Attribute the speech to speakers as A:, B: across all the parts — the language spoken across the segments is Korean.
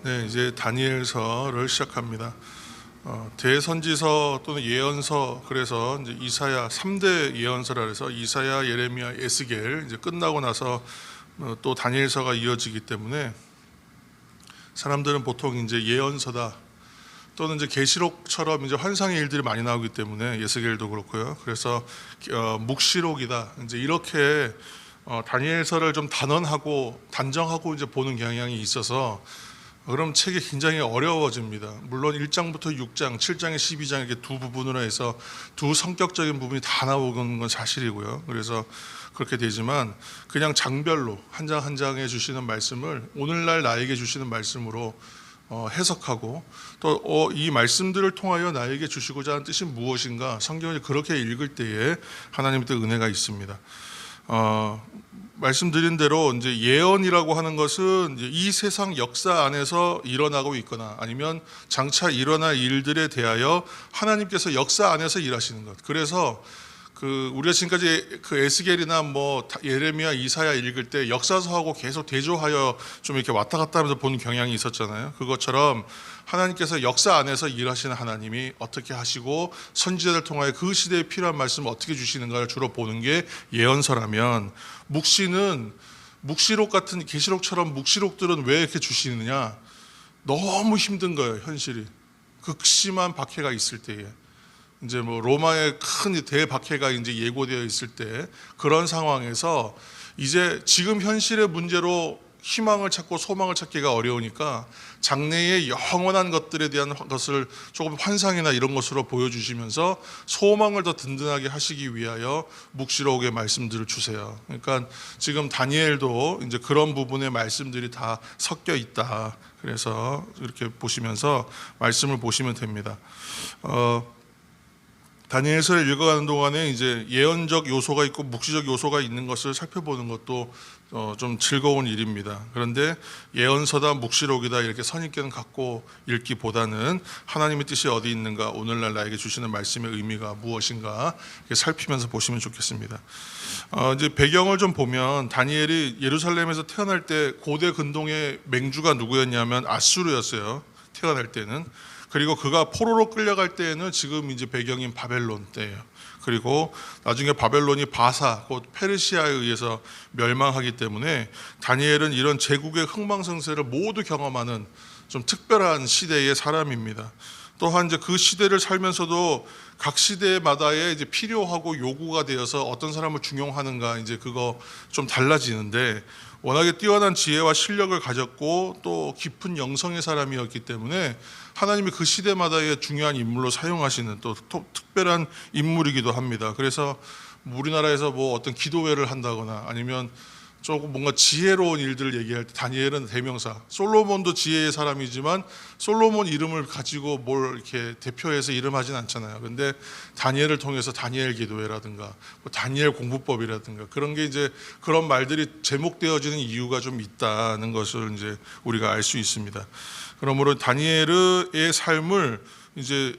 A: 네, 이제 다니엘서를 시작합니다. 대선지서 또는 예언서, 그래서 이제 이사야 3대 예언서라 해서 이사야, 예레미야, 에스겔 이제 끝나고 나서 또 다니엘서가 이어지기 때문에 사람들은 보통 이제 예언서다 또는 이제 계시록처럼 이제 환상의 일들이 많이 나오기 때문에 에스겔도 그렇고요. 그래서 묵시록이다 이제 이렇게 다니엘서를 좀 단언하고 단정하고 이제 보는 경향이 있어서 그럼 책이 굉장히 어려워집니다. 물론 1장부터 6장, 7장에 12장 이렇게 두 부분으로 해서 두 성격적인 부분이 다 나오는 건 사실이고요. 그래서 그렇게 되지만 그냥 장별로 한 장 한 장에 주시는 말씀을 오늘날 나에게 주시는 말씀으로 해석하고 또 이 말씀들을 통하여 나에게 주시고자 하는 뜻이 무엇인가 성경을 그렇게 읽을 때에 하나님의 은혜가 있습니다. 말씀드린 대로 이제 예언이라고 하는 것은 이제 이 세상 역사 안에서 일어나고 있거나 아니면 장차 일어날 일들에 대하여 하나님께서 역사 안에서 일하시는 것. 그래서 우리가 지금까지 에스겔이나 예레미야, 이사야 읽을 때 역사서하고 계속 대조하여 좀 이렇게 왔다 갔다 하면서 보는 경향이 있었잖아요. 그것처럼 하나님께서 역사 안에서 일하시는 하나님이 어떻게 하시고 선지자들 통하여 그 시대에 필요한 말씀을 어떻게 주시는가를 주로 보는 게 예언서라면, 묵시는 묵시록 같은 계시록처럼 묵시록들은 왜 이렇게 주시느냐? 너무 힘든 거예요, 현실이. 극심한 박해가 있을 때에. 이제 로마의 큰 대박해가 이제 예고되어 있을 때 그런 상황에서 이제 지금 현실의 문제로 희망을 찾고 소망을 찾기가 어려우니까 장래의 영원한 것들에 대한 것을 조금 환상이나 이런 것으로 보여주시면서 소망을 더 든든하게 하시기 위하여 묵시록의 말씀들을 주세요. 그러니까 지금 다니엘도 이제 그런 부분의 말씀들이 다 섞여 있다. 그래서 이렇게 보시면서 말씀을 보시면 됩니다. 다니엘서를 읽어가는 동안에 이제 예언적 요소가 있고 묵시적 요소가 있는 것을 살펴보는 것도 좀 즐거운 일입니다. 그런데 예언서다 묵시록이다 이렇게 선입견을 갖고 읽기보다는 하나님의 뜻이 어디 있는가, 오늘날 나에게 주시는 말씀의 의미가 무엇인가 이렇게 살피면서 보시면 좋겠습니다. 이제 배경을 좀 보면 다니엘이 예루살렘에서 태어날 때 고대 근동의 맹주가 누구였냐면 아수르였어요. 태어날 때는. 그리고 그가 포로로 끌려갈 때에는 지금 이제 배경인 바벨론 때예요. 그리고 나중에 바벨론이 바사, 곧 페르시아에 의해서 멸망하기 때문에 다니엘은 이런 제국의 흥망성쇠를 모두 경험하는 좀 특별한 시대의 사람입니다. 또한 이제 그 시대를 살면서도 각 시대마다의 이제 필요하고 요구가 되어서 어떤 사람을 중용하는가 이제 그거 좀 달라지는데, 워낙에 뛰어난 지혜와 실력을 가졌고 또 깊은 영성의 사람이었기 때문에 하나님이 그 시대마다의 중요한 인물로 사용하시는 또 특별한 인물이기도 합니다. 그래서 우리나라에서 어떤 기도회를 한다거나 아니면 조금 뭔가 지혜로운 일들을 얘기할 때 다니엘은 대명사. 솔로몬도 지혜의 사람이지만 솔로몬 이름을 가지고 뭘 이렇게 대표해서 이름하진 않잖아요. 근데 다니엘을 통해서 다니엘 기도회라든가 다니엘 공부법이라든가 그런 게 이제 그런 말들이 제목되어지는 이유가 좀 있다는 것을 이제 우리가 알 수 있습니다. 그러므로 다니엘의 삶을 이제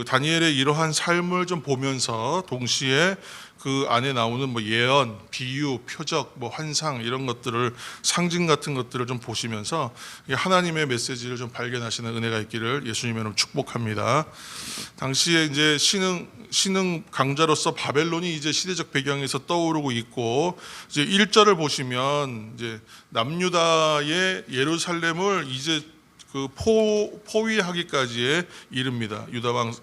A: 다니엘의 이러한 삶을 좀 보면서 동시에 그 안에 나오는 예언, 비유, 표적, 환상 이런 것들을 상징 같은 것들을 좀 보시면서 하나님의 메시지를 좀 발견하시는 은혜가 있기를 예수님의 이름으로 축복합니다. 당시에 이제 신흥 강자로서 바벨론이 이제 시대적 배경에서 떠오르고 있고, 이제 1절을 보시면 이제 남유다의 예루살렘을 이제 포위하기까지에 이릅니다. 유다 왕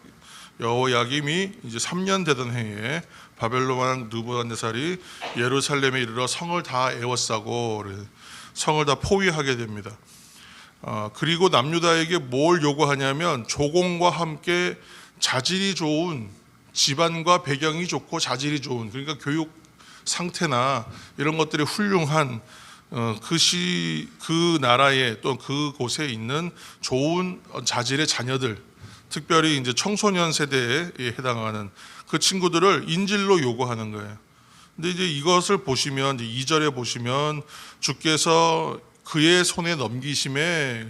A: 여호야김이 이제 3년 되던 해에 바벨론 왕 느부갓네살이 예루살렘에 이르러 성을 다 에워싸고 성을 다 포위하게 됩니다. 그리고 남유다에게 뭘 요구하냐면 조공과 함께 자질이 좋은 집안과 배경이 좋고 자질이 좋은, 그러니까 교육 상태나 이런 것들이 훌륭한 그 나라에 또 그곳에 있는 좋은 자질의 자녀들, 특별히 이제 청소년 세대에 해당하는 그 친구들을 인질로 요구하는 거예요. 근데 이제 이것을 보시면 이제 2절에 보시면 주께서 그의 손에 넘기심에,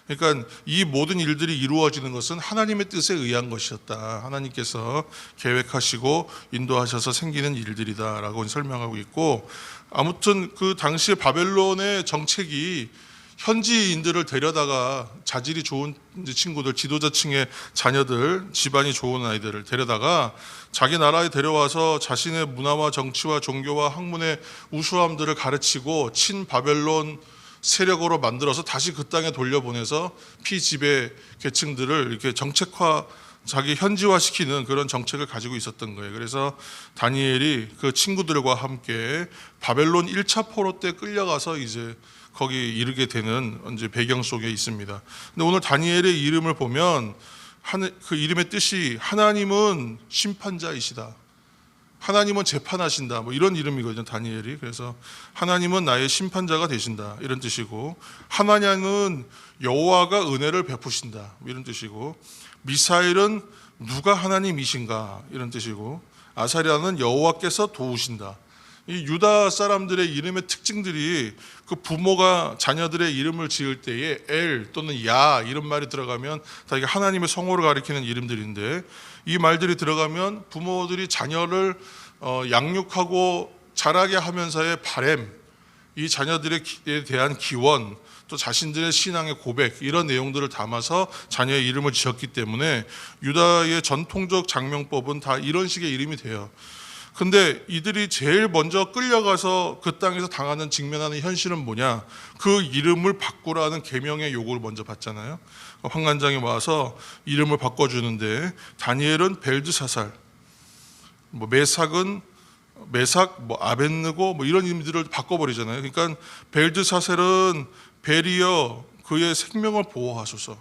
A: 그러니까 이 모든 일들이 이루어지는 것은 하나님의 뜻에 의한 것이었다. 하나님께서 계획하시고 인도하셔서 생기는 일들이다라고 설명하고 있고, 아무튼 그 당시에 바벨론의 정책이 현지인들을 데려다가 자질이 좋은 이제 친구들, 지도자층의 자녀들, 집안이 좋은 아이들을 데려다가 자기 나라에 데려와서 자신의 문화와 정치와 종교와 학문의 우수함들을 가르치고 친바벨론 세력으로 만들어서 다시 그 땅에 돌려보내서 피지배 계층들을 이렇게 정책화, 자기 현지화시키는 그런 정책을 가지고 있었던 거예요. 그래서 다니엘이 그 친구들과 함께 바벨론 1차 포로 때 끌려가서 이제 거기 이르게 되는 이제 배경 속에 있습니다. 근데 오늘 다니엘의 이름을 보면 그 이름의 뜻이 하나님은 심판자이시다, 하나님은 재판하신다, 뭐 이런 이름이거든요, 다니엘이. 그래서 하나님은 나의 심판자가 되신다, 이런 뜻이고, 하나냐는 여호와가 은혜를 베푸신다, 이런 뜻이고, 미사엘은 누가 하나님이신가, 이런 뜻이고, 아사랴는 여호와께서 도우신다. 이 유다 사람들의 이름의 특징들이 그 부모가 자녀들의 이름을 지을 때에 엘 또는 야 이런 말이 들어가면 다 이게 하나님의 성호를 가리키는 이름들인데, 이 말들이 들어가면 부모들이 자녀를 양육하고 자라게 하면서의 바램, 이 자녀들에 대한 기원, 또 자신들의 신앙의 고백, 이런 내용들을 담아서 자녀의 이름을 지었기 때문에 유다의 전통적 장명법은 다 이런 식의 이름이 돼요. 근데 이들이 제일 먼저 끌려가서 그 땅에서 당하는, 직면하는 현실은 뭐냐? 그 이름을 바꾸라는 계명의 요구를 먼저 받잖아요. 환관장에 와서 이름을 바꿔주는데, 다니엘은 벨드사살, 뭐 메삭은 메삭, 뭐 아벳느고 뭐 이런 이름들을 바꿔버리잖아요. 그러니까 벨드사살은 벨이여 그의 생명을 보호하소서,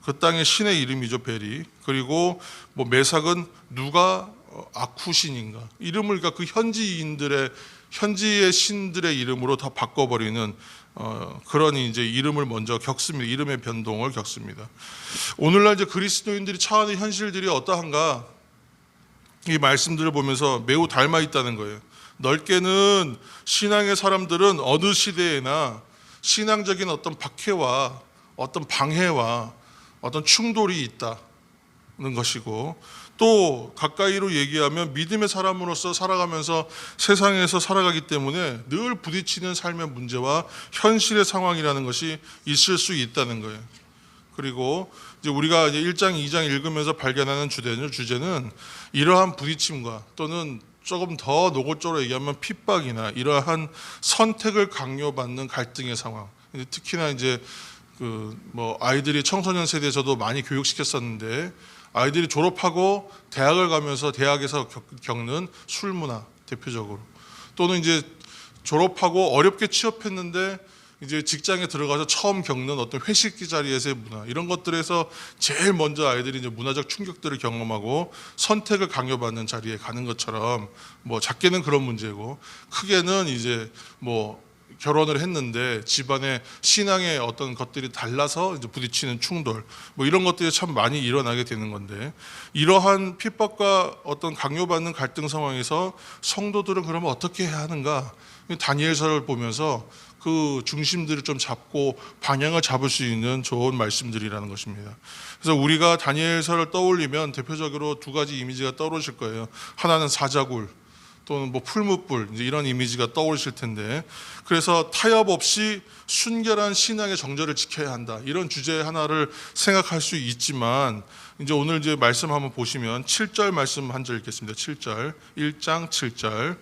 A: 그 땅의 신의 이름이죠, 벨이. 그리고 뭐 메삭은 누가 아쿠신인가, 이름을 그러니까 그 현지의 신들의 이름으로 다 바꿔버리는 그런 이제 이름을 먼저 겪습니다. 이름의 변동을 겪습니다. 오늘날 이제 그리스도인들이 처하는 현실들이 어떠한가, 이 말씀들을 보면서 매우 닮아 있다는 거예요. 넓게는 신앙의 사람들은 어느 시대에나 신앙적인 어떤 박해와 어떤 방해와 어떤 충돌이 있다는 것이고, 또 가까이로 얘기하면 믿음의 사람으로서 살아가면서 세상에서 살아가기 때문에 늘 부딪히는 삶의 문제와 현실의 상황이라는 것이 있을 수 있다는 거예요. 그리고 이제 우리가 이제 1장, 2장 읽으면서 발견하는 주제는 이러한 부딪힘과, 또는 조금 더 노골적으로 얘기하면 핍박이나 이러한 선택을 강요받는 갈등의 상황. 특히나 이제 그 뭐 아이들이 청소년 세대에서도 많이 교육시켰었는데, 아이들이 졸업하고 대학을 가면서 대학에서 겪는 술 문화 대표적으로, 또는 이제 졸업하고 어렵게 취업했는데 이제 직장에 들어가서 처음 겪는 어떤 회식 자리에서의 문화, 이런 것들에서 제일 먼저 아이들이 이제 문화적 충격들을 경험하고 선택을 강요받는 자리에 가는 것처럼, 뭐 작게는 그런 문제고, 크게는 이제 뭐 결혼을 했는데 집안의 신앙의 어떤 것들이 달라서 이제 부딪히는 충돌, 뭐 이런 것들이 참 많이 일어나게 되는 건데, 이러한 핍박과 어떤 강요받는 갈등 상황에서 성도들은 그러면 어떻게 해야 하는가? 다니엘서를 보면서 그 중심들을 좀 잡고 방향을 잡을 수 있는 좋은 말씀들이라는 것입니다. 그래서 우리가 다니엘서를 떠올리면 대표적으로 두 가지 이미지가 떠오르실 거예요. 하나는 사자굴, 또는 뭐 풀무불, 이제 이런 이미지가 떠오르실 텐데, 그래서 타협 없이 순결한 신앙의 정절을 지켜야 한다, 이런 주제 하나를 생각할 수 있지만, 이제 오늘 이제 말씀 한번 보시면 7절 말씀 한 절 읽겠습니다. 7절, 1장 7절.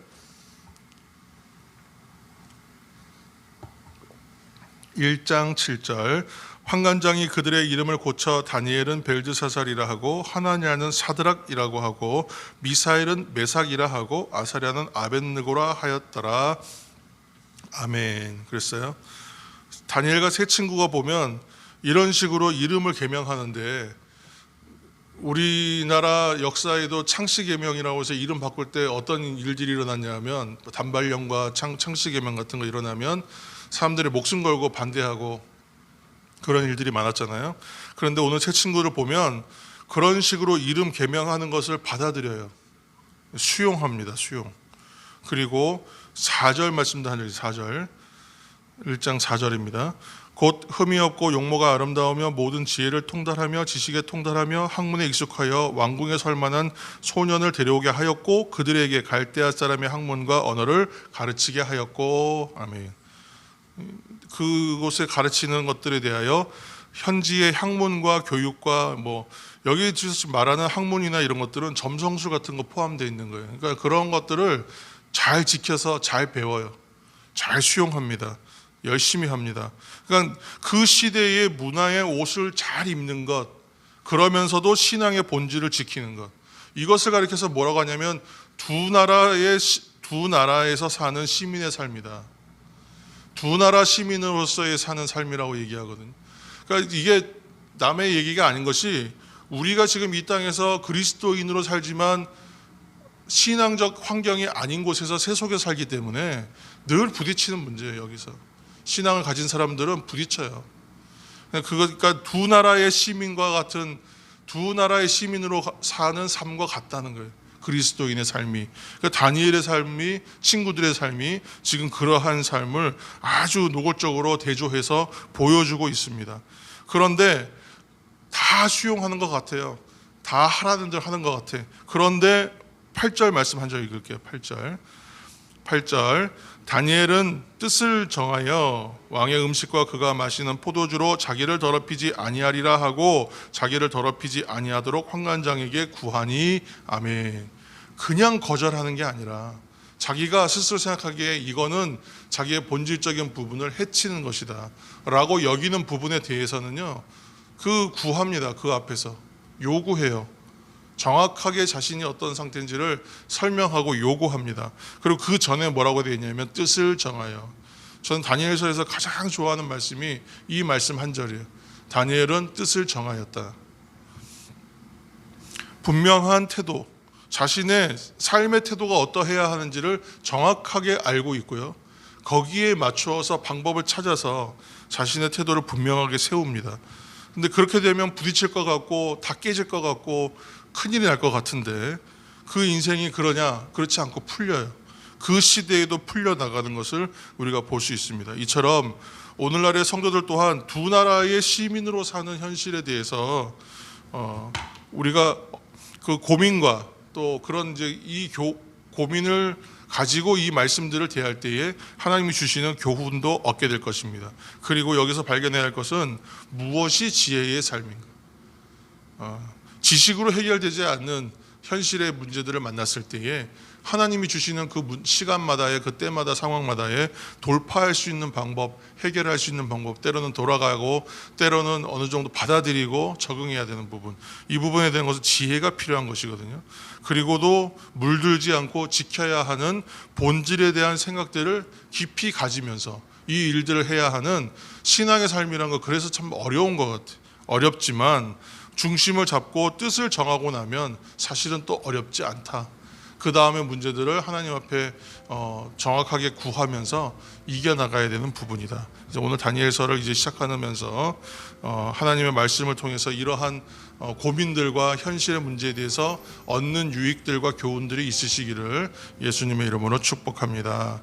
A: 1장 7절. 환관장이 그들의 이름을 고쳐 다니엘은 벨드사살이라 하고, 하나냐는 사드락이라고 하고, 미사엘은 메삭이라 하고, 아사랴는 아벳느고라 하였더라. 아멘. 그랬어요. 다니엘과 세 친구가 보면 이런 식으로 이름을 개명하는데, 우리나라 역사에도 창씨개명이라고 해서 이름 바꿀 때 어떤 일들이 일어났냐면, 단발령과 창씨개명 같은 거 일어나면 사람들이 목숨 걸고 반대하고 그런 일들이 많았잖아요. 그런데 오늘 새 친구를 보면 그런 식으로 이름 개명하는 것을 받아들여요. 수용합니다. 수용. 그리고 4절 말씀도 한 절, 4절, 1장 4절입니다. 곧 흠이 없고 용모가 아름다우며 모든 지혜를 통달하며 지식에 통달하며 학문에 익숙하여 왕궁에 설 만한 소년을 데려오게 하였고, 그들에게 갈대아 사람의 학문과 언어를 가르치게 하였고. 아멘. 그곳에 가르치는 것들에 대하여 현지의 학문과 교육과 뭐 여기서 말하는 학문이나 이런 것들은 점성술 같은 거 포함되어 있는 거예요. 그러니까 그런 것들을 잘 지켜서 잘 배워요. 잘 수용합니다. 열심히 합니다. 그러니까 그 시대의 문화의 옷을 잘 입는 것, 그러면서도 신앙의 본질을 지키는 것, 이것을 가리켜서 뭐라고 하냐면 두 나라에서 사는 시민의 삶이다. 두 나라 시민으로서의 사는 삶이라고 얘기하거든요. 그러니까 이게 남의 얘기가 아닌 것이, 우리가 지금 이 땅에서 그리스도인으로 살지만 신앙적 환경이 아닌 곳에서 세속에 살기 때문에 늘 부딪히는 문제예요. 여기서 신앙을 가진 사람들은 부딪혀요. 그러니까 두 나라의 시민과 같은, 두 나라의 시민으로 사는 삶과 같다는 거예요. 그리스도인의 삶이, 그러니까 다니엘의 삶이, 친구들의 삶이 지금 그러한 삶을 아주 노골적으로 대조해서 보여주고 있습니다. 그런데 다 수용하는 것 같아요. 다 하라는 대로 하는 것 같아. 그런데 8절 말씀 한 절 읽을게요. 8절 다니엘은 뜻을 정하여 왕의 음식과 그가 마시는 포도주로 자기를 더럽히지 아니하리라 하고 자기를 더럽히지 아니하도록 환관장에게 구하니. 아멘. 그냥 거절하는 게 아니라 자기가 스스로 생각하기에 이거는 자기의 본질적인 부분을 해치는 것이다 라고 여기는 부분에 대해서는요, 그 구합니다. 그 앞에서 요구해요. 정확하게 자신이 어떤 상태인지를 설명하고 요구합니다. 그리고 그 전에 뭐라고 되어 있냐면 뜻을 정하여. 저는 다니엘서에서 가장 좋아하는 말씀이 이 말씀 한 절이에요. 다니엘은 뜻을 정하였다. 분명한 태도, 자신의 삶의 태도가 어떠해야 하는지를 정확하게 알고 있고요, 거기에 맞추어서 방법을 찾아서 자신의 태도를 분명하게 세웁니다. 근데 그렇게 되면 부딪힐 것 같고 다 깨질 것 같고 큰일이 날 것 같은데 그 인생이 그러냐? 그렇지 않고 풀려요. 그 시대에도 풀려나가는 것을 우리가 볼 수 있습니다. 이처럼 오늘날의 성도들 또한 두 나라의 시민으로 사는 현실에 대해서 우리가 그 고민과 또 그런 이제 고민을 가지고 이 말씀들을 대할 때에 하나님이 주시는 교훈도 얻게 될 것입니다. 그리고 여기서 발견해야 할 것은 무엇이 지혜의 삶인가? 지식으로 해결되지 않는 현실의 문제들을 만났을 때에 하나님이 주시는 그 시간마다의, 그 때마다, 상황마다의 돌파할 수 있는 방법, 해결할 수 있는 방법, 때로는 돌아가고 때로는 어느 정도 받아들이고 적응해야 되는 부분, 이 부분에 대한 것은 지혜가 필요한 것이거든요. 그리고도 물들지 않고 지켜야 하는 본질에 대한 생각들을 깊이 가지면서 이 일들을 해야 하는 신앙의 삶이란 거, 그래서 참 어려운 것 같아요. 어렵지만 중심을 잡고 뜻을 정하고 나면 사실은 또 어렵지 않다. 그 다음의 문제들을 하나님 앞에 정확하게 구하면서 이겨나가야 되는 부분이다. 이제 오늘 다니엘서를 이제 시작하면서 하나님의 말씀을 통해서 이러한 고민들과 현실의 문제에 대해서 얻는 유익들과 교훈들이 있으시기를 예수님의 이름으로 축복합니다.